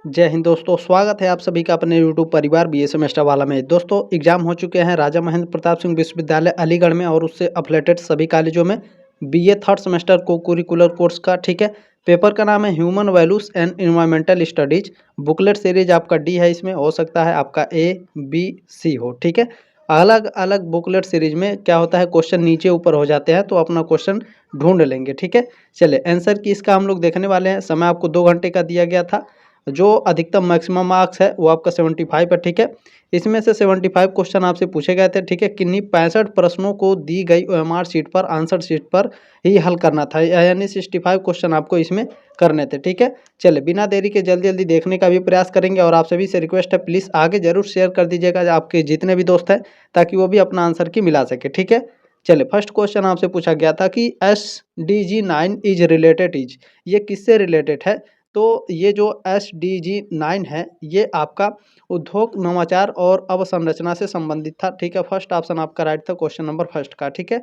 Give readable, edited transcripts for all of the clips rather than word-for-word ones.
जय हिंद दोस्तों, स्वागत है आप सभी का अपने यूट्यूब परिवार बीए सेमेस्टर वाला में। दोस्तों एग्जाम हो चुके हैं राजा महेंद्र प्रताप सिंह विश्वविद्यालय अलीगढ़ में और उससे अफिलेटेड सभी कॉलेजों में बीए थर्ड सेमेस्टर को करिकुलर कोर्स का। ठीक है, पेपर का नाम है human values and environmental studies. Booklet series आपका डी है, इसमें हो सकता है आपका ए बी सी हो। ठीक है, अलग अलग बुकलेट सीरीज में क्या होता है, क्वेश्चन नीचे ऊपर हो जाते हैं, तो अपना क्वेश्चन ढूंढ लेंगे। ठीक है, चलिए आंसर की इसका हम लोग देखने वाले हैं। समय आपको 2 घंटे का दिया गया था। जो अधिकतम मैक्सिमम मार्क्स है वो आपका 75 है। ठीक है, इसमें से 75 क्वेश्चन आपसे पूछे गए थे। ठीक है, किन्हीं 65 प्रश्नों को दी गई ओएमआर शीट पर, आंसर शीट पर ही हल करना था, यानी 65 क्वेश्चन आपको इसमें करने थे। ठीक है, चलिए बिना देरी के जल्दी जल्दी देखने का भी प्रयास करेंगे और आप सभी से रिक्वेस्ट है प्लीज़ आगे जरूर शेयर कर दीजिएगा आपके जितने भी दोस्त हैं, ताकि वो भी अपना आंसर की मिला सके। ठीक है, चलिए फर्स्ट क्वेश्चन आपसे पूछा गया था कि SDG 9 इज रिलेटेड इज, ये किससे रिलेटेड है? तो ये जो SDG 9 है ये आपका उद्योग नवाचार और अवसंरचना से संबंधित था। ठीक है, फर्स्ट ऑप्शन आपका राइट था क्वेश्चन नंबर फर्स्ट का। ठीक है,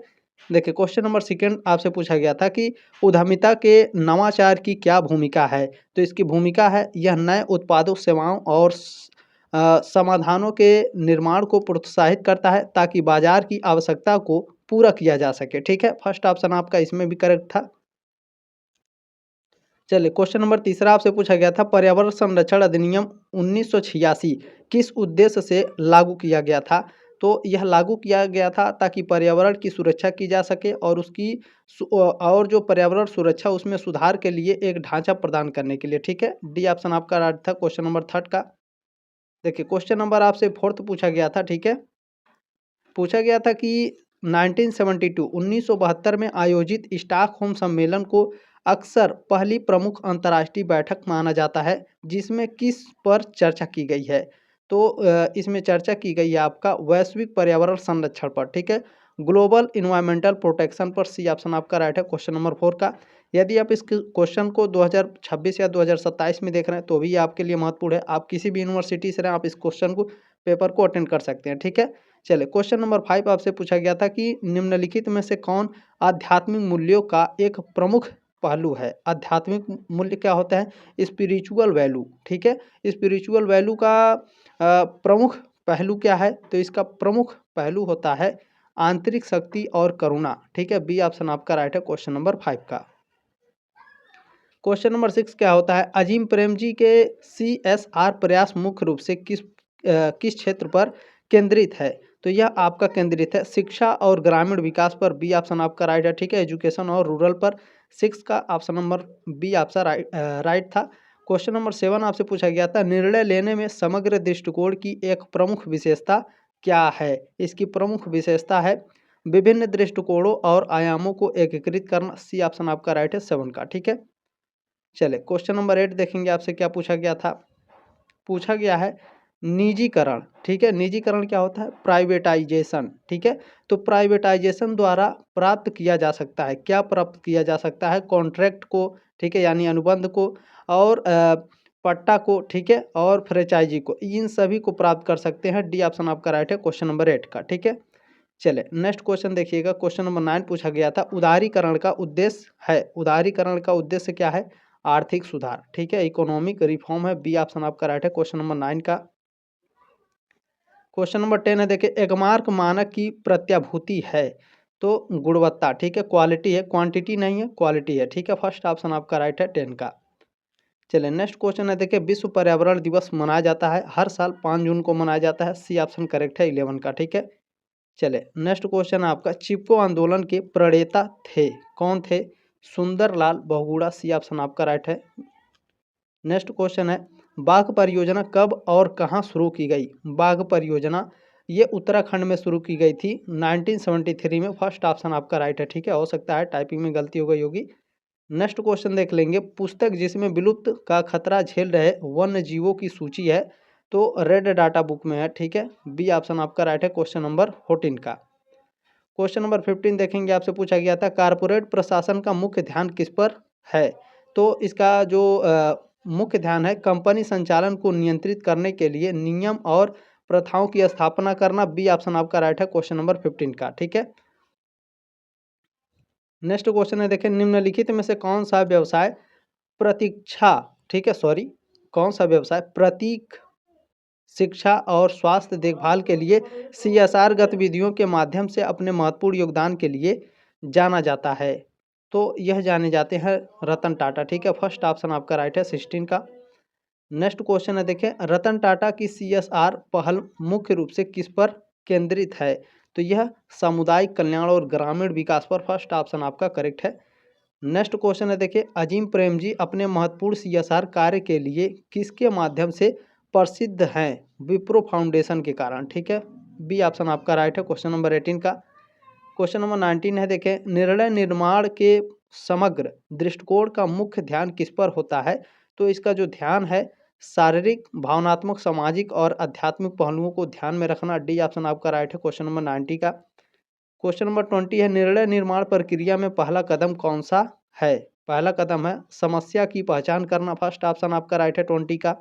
देखिए क्वेश्चन नंबर सेकंड आपसे पूछा गया था कि उद्यमिता के नवाचार की क्या भूमिका है? तो इसकी भूमिका है यह नए उत्पादों, सेवाओं और समाधानों के निर्माण को प्रोत्साहित करता है ताकि बाजार की आवश्यकता को पूरा किया जा सके। ठीक है, फर्स्ट ऑप्शन आपका इसमें भी करेक्ट था। चलिए क्वेश्चन नंबर तीसरा आपसे पूछा गया था पर्यावरण संरक्षण अधिनियम 1986 किस उद्देश्य से लागू किया गया था? तो यह लागू किया गया था ताकि पर्यावरण की सुरक्षा की जा सके और और जो पर्यावरण सुरक्षा उसमें सुधार के लिए एक ढांचा प्रदान करने के लिए। ठीक है, डी ऑप्शन आपका राइट था क्वेश्चन नंबर थर्ड का। देखिए क्वेश्चन नंबर आपसे फोर्थ पूछा गया था। ठीक है, पूछा गया था कि 1972 में आयोजित स्टॉकहोम सम्मेलन को अक्सर पहली प्रमुख अंतर्राष्ट्रीय बैठक माना जाता है, जिसमें किस पर चर्चा की गई है? तो इसमें चर्चा की गई है आपका वैश्विक पर्यावरण संरक्षण पर। ठीक है, ग्लोबल इन्वायरमेंटल प्रोटेक्शन पर, सी ऑप्शन आपका राइट है क्वेश्चन नंबर 4 का। यदि आप इस क्वेश्चन को 2026 या 2027 में देख रहे हैं तो भी ये आपके लिए महत्वपूर्ण है। आप किसी भी यूनिवर्सिटी से रहें, आप इस क्वेश्चन को पेपर को अटेंड कर सकते हैं। ठीक है, चलिए क्वेश्चन नंबर 5 आपसे पूछा गया था कि निम्नलिखित में से कौन आध्यात्मिक मूल्यों का एक प्रमुख पहलू है? आध्यात्मिक मूल्य क्या होता है? Spiritual value. ठीक है, स्पिरिचुअल वैल्यू का प्रमुख पहलू क्या है? तो इसका प्रमुख पहलू होता है आंतरिक शक्ति और करुणा। ठीक है, बी ऑप्शन आपका राइट है क्वेश्चन नंबर 5 का। क्वेश्चन नंबर 6 क्या होता है? अजीम प्रेम जी के CSR प्रयास मुख्य रूप से किस क्षेत्र पर केंद्रित है? तो यह आपका केंद्रित है शिक्षा और ग्रामीण विकास पर, बी ऑप्शन आपका राइट है। ठीक है, एजुकेशन और रूरल पर। 6 का option number B option right था। क्वेश्चन नंबर 7 आपसे पूछा गया था निर्णय लेने में समग्र दृष्टिकोण की एक प्रमुख विशेषता क्या है? इसकी प्रमुख विशेषता है विभिन्न दृष्टिकोणों और आयामों को एकीकृत करना, सी ऑप्शन आपका राइट है 7 का। ठीक है, चले क्वेश्चन नंबर 8 देखेंगे आपसे क्या पूछा गया था। पूछा गया है निजीकरण। ठीक है, निजीकरण क्या होता है? प्राइवेटाइजेशन। ठीक है, तो प्राइवेटाइजेशन द्वारा प्राप्त किया जा सकता है, क्या प्राप्त किया जा सकता है? कॉन्ट्रैक्ट को। ठीक है, यानी अनुबंध को, और पट्टा को। ठीक है, और फ्रेंचाइजी को, इन सभी को प्राप्त कर सकते हैं। डी ऑप्शन आपका राइट है क्वेश्चन नंबर 8 का। ठीक है, चले नेक्स्ट क्वेश्चन देखिएगा। क्वेश्चन नंबर 9 पूछा गया था उदारीकरण का उद्देश्य है, उदारीकरण का उद्देश्य क्या है? आर्थिक सुधार। ठीक है, इकोनॉमिक रिफॉर्म है, बी ऑप्शन आपका राइट है क्वेश्चन नंबर 9 का। क्वेश्चन नंबर 10 है, देखिए एकमार्क मानक की प्रत्याभूति है, तो गुणवत्ता। ठीक है, क्वालिटी है, क्वांटिटी नहीं है, क्वालिटी है। ठीक है, फर्स्ट ऑप्शन आपका राइट है 10 का। चलिए नेक्स्ट क्वेश्चन है, देखिए विश्व पर्यावरण दिवस मनाया जाता है हर साल 5 जून को मनाया जाता है, सी ऑप्शन करेक्ट है 11 का। ठीक है, चले नेक्स्ट क्वेश्चन है आपका चिपको आंदोलन के प्रणेता थे, कौन थे? सुंदरलाल बहुगुणा, सी ऑप्शन आपका राइट है। नेक्स्ट क्वेश्चन है बाघ परियोजना कब और कहाँ शुरू की गई? बाघ परियोजना ये उत्तराखंड में शुरू की गई थी 1973 में, फर्स्ट ऑप्शन आपका राइट है। ठीक है, हो सकता है टाइपिंग में गलती हो गई होगी। नेक्स्ट क्वेश्चन देख लेंगे, पुस्तक जिसमें विलुप्त का खतरा झेल रहे वन्य जीवों की सूची है, तो रेड डाटा बुक में है। ठीक है, बी ऑप्शन आपका राइट है क्वेश्चन नंबर 14 का। क्वेश्चन नंबर 15 देखेंगे, आपसे पूछा गया था कारपोरेट प्रशासन का मुख्य ध्यान किस पर है? तो इसका जो मुख्य ध्यान है कंपनी संचालन को नियंत्रित करने के लिए नियम और प्रथाओं की स्थापना करना, बी ऑप्शन आपका राइट है क्वेश्चन नंबर 15 का। ठीक है, नेक्स्ट क्वेश्चन है, देखें निम्नलिखित में से कौन सा व्यवसाय प्रतीक्षा, ठीक है सॉरी, कौन सा व्यवसाय प्रतीक शिक्षा और स्वास्थ्य देखभाल के लिए सीएसआर गतिविधियों के माध्यम से अपने महत्वपूर्ण योगदान के लिए जाना जाता है? तो यह जाने जाते हैं रतन टाटा। ठीक है, फर्स्ट ऑप्शन आपका राइट है 16 का। नेक्स्ट क्वेश्चन है, देखें रतन टाटा की सीएसआर पहल मुख्य रूप से किस पर केंद्रित है? तो यह सामुदायिक कल्याण और ग्रामीण विकास पर। फर्स्ट ऑप्शन आपका करेक्ट है। नेक्स्ट क्वेश्चन है, देखिए अजीम प्रेमजी अपने महत्वपूर्ण सीएसआर कार्य के लिए किसके माध्यम से प्रसिद्ध हैं? विप्रो फाउंडेशन के कारण। ठीक है, बी ऑप्शन आपका राइट है क्वेश्चन नंबर 18 का। क्वेश्चन नंबर 19 है, देखें निर्णय निर्माण के समग्र दृष्टिकोण का मुख्य ध्यान किस पर होता है? तो इसका जो ध्यान है शारीरिक, भावनात्मक, सामाजिक और आध्यात्मिक पहलुओं को ध्यान में रखना। डी ऑप्शन आपका राइट है क्वेश्चन नंबर 90 का। क्वेश्चन नंबर 20 है, निर्णय निर्माण प्रक्रिया में पहला कदम कौन सा है? पहला कदम है समस्या की पहचान करना। फर्स्ट ऑप्शन आपका राइट है 20 का।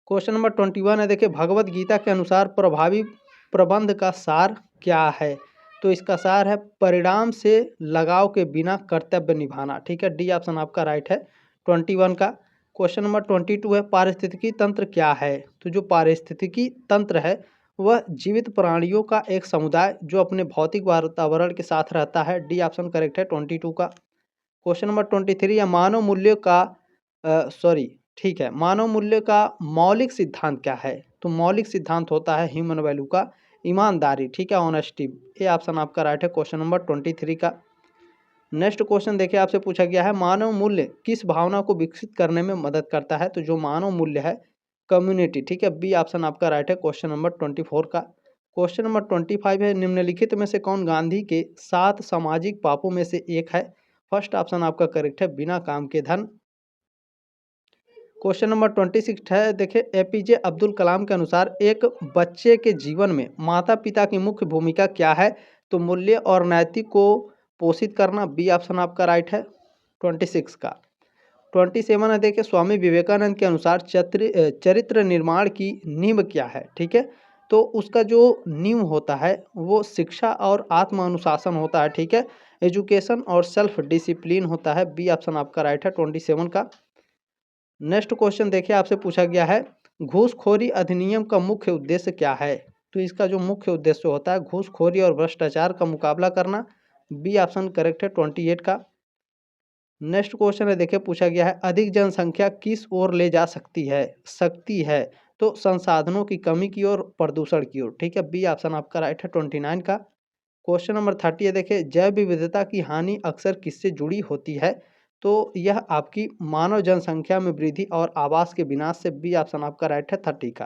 क्वेश्चन नंबर 21 है, देखिए भगवत गीता के अनुसार प्रभावी प्रबंध का सार क्या है? तो इसका सार है परिणाम से लगाव के बिना कर्तव्य निभाना। ठीक है, डी ऑप्शन आपका राइट है 21 का। क्वेश्चन नंबर 22 है, पारिस्थितिकी तंत्र क्या है? तो जो पारिस्थितिकी तंत्र है वह जीवित प्राणियों का एक समुदाय जो अपने भौतिक वातावरण के साथ रहता है। डी ऑप्शन करेक्ट है 22 का। क्वेश्चन नंबर 23 है, मानव मूल्यों का ठीक है, मानव मूल्य का मौलिक सिद्धांत क्या है? तो मौलिक सिद्धांत होता है ह्यूमन वैल्यू का ईमानदारी। ठीक है, ऑनेस्टी। ये ऑप्शन आपका राइट है क्वेश्चन नंबर 23 का। नेक्स्ट क्वेश्चन देखिए आपसे पूछा गया है, मानव मूल्य किस भावना को विकसित करने में मदद करता है? तो जो मानव मूल्य है कम्युनिटी। ठीक है, बी ऑप्शन आपका राइट है क्वेश्चन नंबर 24 का। क्वेश्चन नंबर 25 है, निम्नलिखित में से कौन गांधी के 7 सामाजिक पापों में से एक है? फर्स्ट ऑप्शन आपका करेक्ट है बिना काम के धन। क्वेश्चन नंबर 26 है, देखिए एपीजे अब्दुल कलाम के अनुसार एक बच्चे के जीवन में माता पिता की मुख्य भूमिका क्या है? तो मूल्य और नैतिक को पोषित करना। बी ऑप्शन आपका राइट है 26 का। 27 है, देखिए स्वामी विवेकानंद के अनुसार चरित्र निर्माण की नींव क्या है? ठीक है, तो उसका जो नींव होता है वो शिक्षा और आत्म अनुशासन होता है। ठीक है, एजुकेशन और सेल्फ डिसिप्लिन होता है। बी ऑप्शन आपका राइट है 27 का। नेक्स्ट क्वेश्चन देखिए आपसे पूछा गया है, घूसखोरी अधिनियम का मुख्य उद्देश्य क्या है? तो इसका जो मुख्य उद्देश्य होता है घूसखोरी और भ्रष्टाचार का मुकाबला करना। बी ऑप्शन करेक्ट है 28 का। नेक्स्ट क्वेश्चन है, देखिए पूछा गया है, अधिक जनसंख्या किस ओर ले जा सकती है? तो संसाधनों की कमी की ओर, प्रदूषण की ओर। ठीक है, बी ऑप्शन आपका राइट है 29 का। क्वेश्चन नंबर 30 है, देखिए जैव विविधता की हानि अक्सर किससे जुड़ी होती है? तो यह आपकी मानव जनसंख्या में वृद्धि और आवास के विनाश से। बी ऑप्शन आपका राइट है 30 का।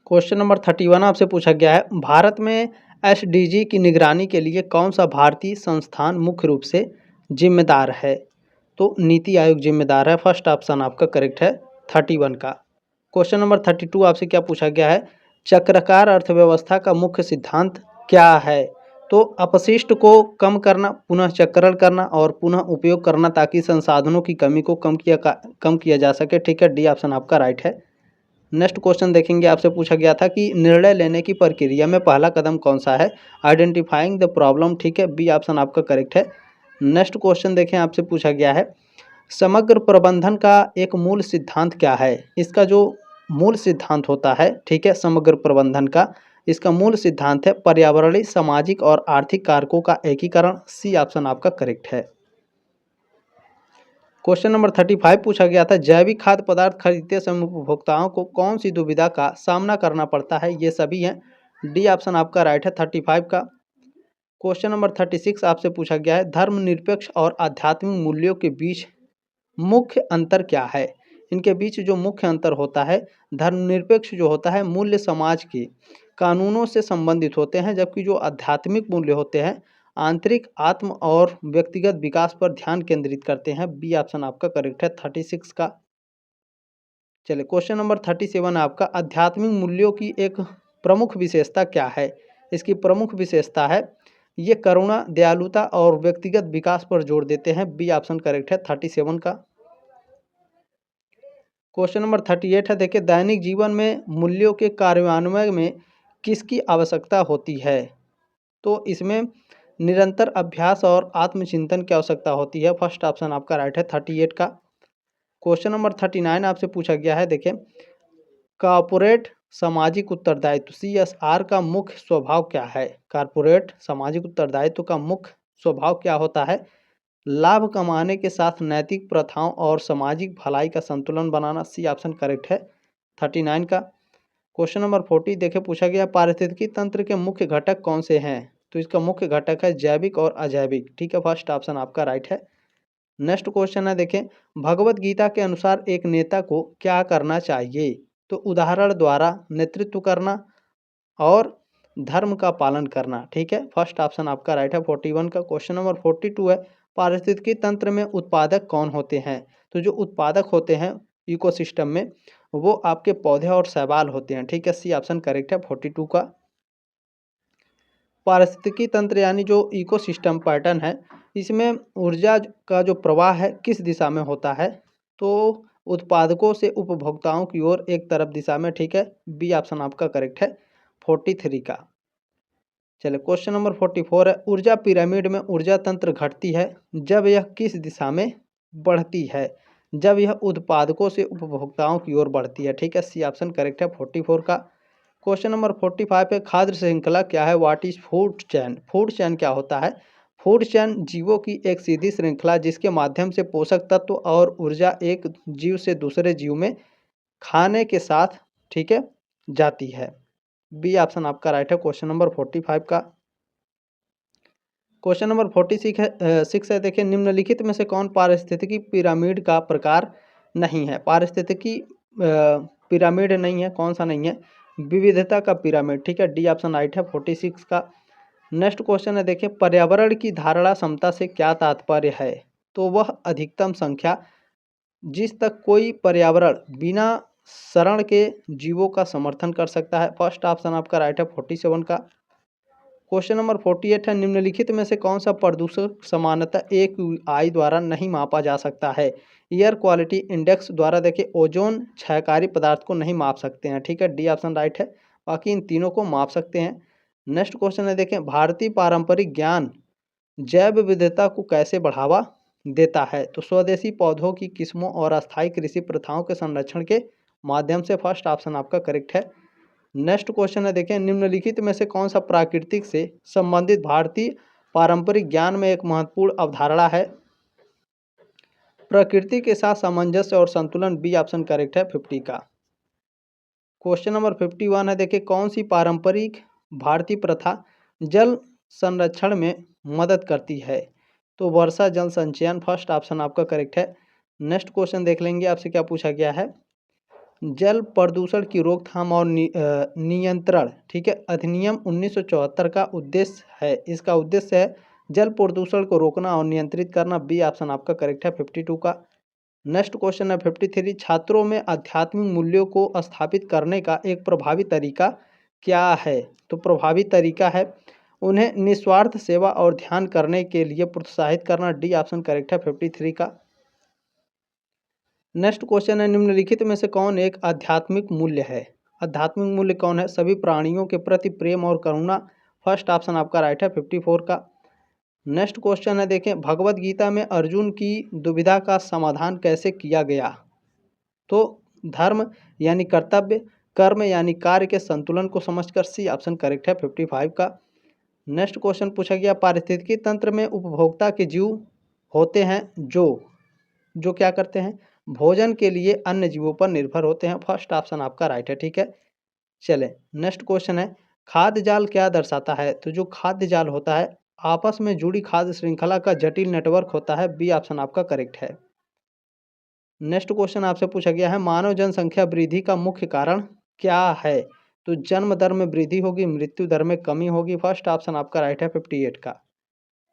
क्वेश्चन नंबर 31 आपसे पूछा गया है, भारत में एसडीजी की निगरानी के लिए कौन सा भारतीय संस्थान मुख्य रूप से जिम्मेदार है? तो नीति आयोग जिम्मेदार है। फर्स्ट ऑप्शन आपका करेक्ट है 31 का। क्वेश्चन नंबर 32 आपसे क्या पूछा गया है, चक्राकार अर्थव्यवस्था का मुख्य सिद्धांत क्या है? तो अपशिष्ट को कम करना, पुनः चक्रण करना और पुनः उपयोग करना ताकि संसाधनों की कमी को कम किया जा सके। ठीक है, डी ऑप्शन आपका राइट है। नेक्स्ट क्वेश्चन देखेंगे आपसे पूछा गया था कि निर्णय लेने की प्रक्रिया में पहला कदम कौन सा है? Identifying the problem. ठीक है, बी ऑप्शन आपका करेक्ट है। नेक्स्ट क्वेश्चन देखें आपसे पूछा गया है, समग्र प्रबंधन का एक मूल सिद्धांत क्या है? इसका जो मूल सिद्धांत होता है, ठीक है, समग्र प्रबंधन का इसका मूल सिद्धांत है पर्यावरणीय, सामाजिक और आर्थिक कारकों का एकीकरण। सी ऑप्शन आपका करेक्ट है। क्वेश्चन नंबर 35 पूछा गया था, जैविक खाद्य पदार्थ खरीदते समय उपभोक्ताओं को कौन सी दुविधा का सामना करना पड़ता है? ये सभी हैं। डी ऑप्शन आपका राइट है 35 का। क्वेश्चन नंबर 36 आपसे पूछा गया है, धर्मनिरपेक्ष और आध्यात्मिक मूल्यों के बीच मुख्य अंतर क्या है? इनके बीच जो मुख्य अंतर होता है, धर्मनिरपेक्ष जो होता है मूल्य समाज के कानूनों से संबंधित होते हैं, जबकि जो आध्यात्मिक मूल्य होते हैं आंतरिक आत्म और व्यक्तिगत विकास पर ध्यान केंद्रित करते हैं। बी ऑप्शन आपका करेक्ट है 36 का। चलिए क्वेश्चन नंबर 37 है आपका, आध्यात्मिक मूल्यों की एक प्रमुख विशेषता क्या है? इसकी प्रमुख विशेषता है ये करुणा, दयालुता और व्यक्तिगत विकास पर जोर देते हैं। बी ऑप्शन करेक्ट है 37 का। क्वेश्चन नंबर 38 है, देखिए दैनिक जीवन में मूल्यों के कार्यान्वयन में किसकी आवश्यकता होती है? तो इसमें निरंतर अभ्यास और आत्मचिंतन की आवश्यकता होती है। फर्स्ट ऑप्शन आपका राइट है 38 का। क्वेश्चन नंबर 39 आपसे पूछा गया है, देखिए कॉर्पोरेट सामाजिक उत्तरदायित्व CSR का मुख्य स्वभाव क्या है। कॉर्पोरेट सामाजिक उत्तरदायित्व का मुख्य स्वभाव क्या होता है। लाभ कमाने के साथ नैतिक प्रथाओं और सामाजिक भलाई का संतुलन बनाना। सी ऑप्शन करेक्ट है 39 का। क्वेश्चन नंबर 40 देखे पूछा गया पारिस्थितिकी तंत्र के मुख्य घटक कौन से हैं। तो इसका मुख्य घटक है जैविक और अजैविक। ठीक है, फर्स्ट ऑप्शन आपका राइट है। नेक्स्ट क्वेश्चन है, देखें भगवत गीता के अनुसार एक नेता को क्या करना चाहिए। तो उदाहरण द्वारा नेतृत्व करना और धर्म का पालन करना। ठीक है, फर्स्ट ऑप्शन आपका राइट है 41 का। क्वेश्चन नंबर 42 है पारिस्थितिकी तंत्र में उत्पादक कौन होते हैं। तो जो उत्पादक होते हैं इकोसिस्टम में वो आपके पौधे और शैवाल होते हैं। ठीक है, सी ऑप्शन करेक्ट है 42 का। पारिस्थितिकी तंत्र यानी जो इकोसिस्टम पैटर्न है इसमें ऊर्जा का जो प्रवाह है किस दिशा में होता है। तो उत्पादकों से उपभोक्ताओं की ओर एक तरफ दिशा में। ठीक है, बी ऑप्शन आपका करेक्ट है 43 का। चलिए क्वेश्चन नंबर 44 है ऊर्जा पिरामिड में ऊर्जा तंत्र घटती है जब यह किस दिशा में बढ़ती है। जब यह उत्पादकों से उपभोक्ताओं की ओर बढ़ती है। ठीक है, सी ऑप्शन करेक्ट है 44 का। क्वेश्चन नंबर 45 है खाद्य श्रृंखला क्या है। What is food chain. Food chain क्या होता है। फूड चैन जीवों की एक सीधी श्रृंखला जिसके माध्यम से पोषक तत्व और ऊर्जा एक जीव से दूसरे जीव में खाने के साथ, ठीक है, जाती है। बी ऑप्शन आपका राइट है क्वेश्चन नंबर 45 का। क्वेश्चन नंबर 46 है देखिए निम्नलिखित में से कौन पारिस्थितिकी पिरामिड का प्रकार नहीं है। पारिस्थितिकी पिरामिड नहीं है, कौन सा नहीं है, विविधता का पिरामिड। ठीक है, डी ऑप्शन राइट है 46 का। नेक्स्ट क्वेश्चन है देखिए पर्यावरण की धारणा समता से क्या तात्पर्य है। तो वह अधिकतम संख्या जिस तक कोई पर्यावरण बिना शरण के जीवों का समर्थन कर सकता है। फर्स्ट ऑप्शन आपका राइट है 47 का। क्वेश्चन नंबर 48 है निम्नलिखित में से कौन सा प्रदूषक सामान्यतः AQI द्वारा नहीं मापा जा सकता है। एयर क्वालिटी इंडेक्स द्वारा देखिए ओजोन क्षयकारी पदार्थ को नहीं माप सकते हैं। ठीक है, डी ऑप्शन राइट है, बाकी इन तीनों को माप सकते हैं। नेक्स्ट क्वेश्चन है देखें भारतीय पारंपरिक ज्ञान जैव विविधता को कैसे बढ़ावा देता है। तो स्वदेशी पौधों की किस्मों और अस्थायी कृषि प्रथाओं के संरक्षण के माध्यम से। फर्स्ट ऑप्शन आपका करेक्ट है। नेक्स्ट क्वेश्चन है देखें निम्नलिखित में से कौन सा प्राकृतिक से संबंधित भारतीय पारंपरिक ज्ञान में एक महत्वपूर्ण अवधारणा है। प्रकृति के साथ सामंजस्य और संतुलन। बी ऑप्शन करेक्ट है 50 का। क्वेश्चन नंबर 51 है देखिए कौन सी पारंपरिक भारतीय प्रथा जल संरक्षण में मदद करती है। तो वर्षा जल संचयन। फर्स्ट ऑप्शन आपका करेक्ट है। नेक्स्ट क्वेश्चन देख लेंगे आपसे क्या पूछा गया है। जल प्रदूषण की रोकथाम और नियंत्रण, ठीक है, अधिनियम 1974 का उद्देश्य है। इसका उद्देश्य है जल प्रदूषण को रोकना और नियंत्रित करना। बी ऑप्शन आपका करेक्ट है 52 का। नेक्स्ट क्वेश्चन है 53 छात्रों में आध्यात्मिक मूल्यों को स्थापित करने का एक प्रभावी तरीका क्या है। तो प्रभावी तरीका है उन्हें निस्वार्थ सेवा और ध्यान करने के लिए प्रोत्साहित करना। डी ऑप्शन करेक्ट है 53 का। नेक्स्ट क्वेश्चन है निम्नलिखित में से कौन एक आध्यात्मिक मूल्य है। आध्यात्मिक मूल्य कौन है। सभी प्राणियों के प्रति प्रेम और करुणा। फर्स्ट ऑप्शन आपका राइट है 54 का। नेक्स्ट क्वेश्चन है देखें भगवत गीता में अर्जुन की दुविधा का समाधान कैसे किया गया। तो धर्म यानी कर्तव्य, कर्म यानी कार्य के संतुलन को समझकर। सी ऑप्शन करेक्ट है 55 का। नेक्स्ट क्वेश्चन पूछा गया पारिस्थितिकी तंत्र में उपभोक्ता के जीव होते हैं जो क्या करते हैं, भोजन के लिए अन्य जीवों पर निर्भर होते हैं। फर्स्ट ऑप्शन आपका राइट है। ठीक है, चले नेक्स्ट क्वेश्चन है खाद्य जाल क्या दर्शाता है। तो जो खाद्य जाल होता है आपस में जुड़ी खाद्य श्रृंखला का जटिल नेटवर्क होता है। बी ऑप्शन आपका करेक्ट है। नेक्स्ट क्वेश्चन आपसे पूछा गया है मानव जनसंख्या वृद्धि का मुख्य कारण क्या है। तो जन्म दर में वृद्धि होगी, मृत्यु दर में कमी होगी। फर्स्ट ऑप्शन आपका राइट है 58 का।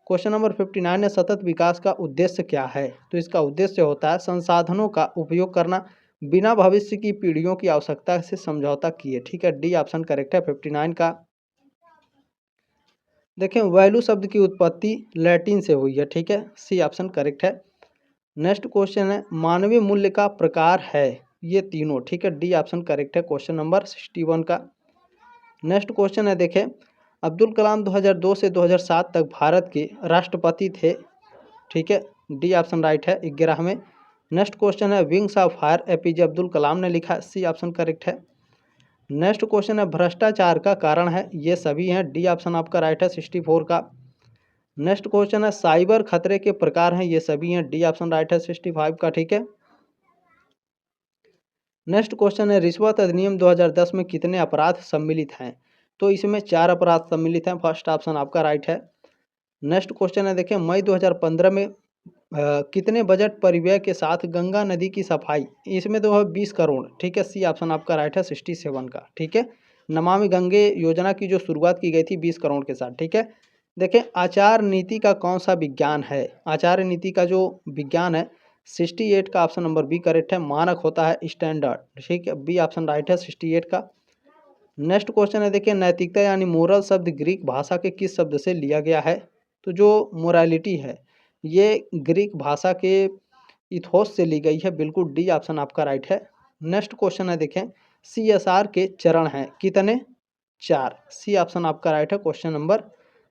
क्वेश्चन नंबर 59 है सतत विकास का उद्देश्य क्या है। तो इसका उद्देश्य होता है संसाधनों का उपयोग करना बिना भविष्य की पीढ़ियों की आवश्यकता से समझौता किए। ठीक है, डी ऑप्शन करेक्ट है 59 का। देखें वैल्यू शब्द की उत्पत्ति लैटिन से हुई है। ठीक है, सी ऑप्शन करेक्ट है। नेक्स्ट क्वेश्चन है मानवीय मूल्य का प्रकार है ये तीनों। ठीक है, डी ऑप्शन करेक्ट है क्वेश्चन नंबर 61 का। नेक्स्ट क्वेश्चन है देखें अब्दुल कलाम 2002 से 2007 तक भारत के राष्ट्रपति थे। ठीक है, डी ऑप्शन राइट है 11वें। नेक्स्ट क्वेश्चन है wings of fire APJ Abdul Kalam ने लिखा, सी ऑप्शन करेक्ट है। नेक्स्ट क्वेश्चन है भ्रष्टाचार का कारण है, ये सभी हैं, डी ऑप्शन आपका राइट है 64 का। नेक्स्ट क्वेश्चन है साइबर खतरे के प्रकार हैं, ये सभी हैं, डी ऑप्शन राइट है 65 का, ठीक है। नेक्स्ट क्वेश्चन है रिश्वत अधिनियम 2010 में कितने अपराध सम्मिलित हैं, तो इसमें 4 अपराध सम्मिलित हैं, फर्स्ट ऑप्शन आपका राइट है। नेक्स्ट क्वेश्चन है देखिए मई 2015 में कितने बजट परिव्यय के साथ गंगा नदी की सफाई, इसमें तो है 20 करोड़, ठीक है, सी ऑप्शन आपका राइट है 67 का, ठीक है। नमामि गंगे योजना की जो शुरुआत की गई थी 20 करोड़ के साथ, ठीक है। देखें आचार नीति का कौन सा विज्ञान है, आचार नीति का जो विज्ञान है 68 का ऑप्शन नंबर बी करेक्ट है, मानक होता है स्टैंडर्ड, ठीक है, बी ऑप्शन राइट है 68 का। नेक्स्ट क्वेश्चन है देखिए नैतिकता यानी मोरल शब्द ग्रीक भाषा के किस शब्द से लिया गया है, तो जो मोरालिटी है ये ग्रीक भाषा के इथोस से ली गई है, बिल्कुल डी ऑप्शन आपका राइट है। नेक्स्ट क्वेश्चन है देखें CSR के चरण हैं कितने, 4, सी ऑप्शन आपका राइट है क्वेश्चन नंबर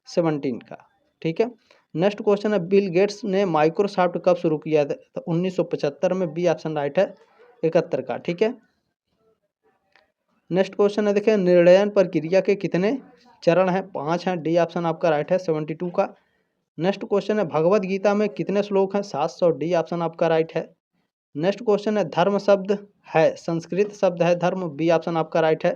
17 का, ठीक है। नेक्स्ट क्वेश्चन है बिल गेट्स ने माइक्रोसॉफ्ट कब शुरू किया था, तो 1975 में, बी ऑप्शन राइट है 71 का, ठीक है। नेक्स्ट क्वेश्चन है देखिए निर्णयन प्रक्रिया के कितने चरण हैं, 5 हैं, डी ऑप्शन आपका राइट है 72 का। नेक्स्ट क्वेश्चन है भगवत गीता में कितने श्लोक हैं, 700, डी ऑप्शन आपका राइट है। नेक्स्ट क्वेश्चन है धर्म शब्द है संस्कृत शब्द है धर्म, बी ऑप्शन आपका राइट है।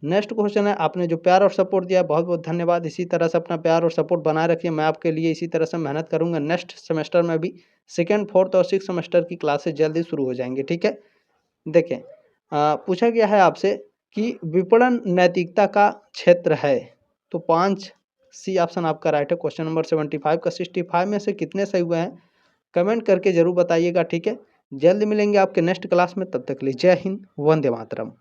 नेक्स्ट क्वेश्चन है आपने जो प्यार और सपोर्ट दिया बहुत बहुत धन्यवाद, इसी तरह से अपना प्यार और सपोर्ट बनाए रखिए, मैं आपके लिए इसी तरह से मेहनत करूंगा। नेक्स्ट सेमेस्टर में भी 2nd, 4th और 6th सेमेस्टर की क्लासेस जल्दी शुरू हो जाएंगे, ठीक है। देखें पूछा गया है आपसे कि विपणन नैतिकता का क्षेत्र है, तो 5, सी ऑप्शन आपका राइट है क्वेश्चन नंबर 75 का। 65 में से कितने सही हुए हैं कमेंट करके जरूर बताइएगा, ठीक है। जल्द मिलेंगे आपके नेक्स्ट क्लास में, तब तक के लिए जय हिंद, वंदे मातरम।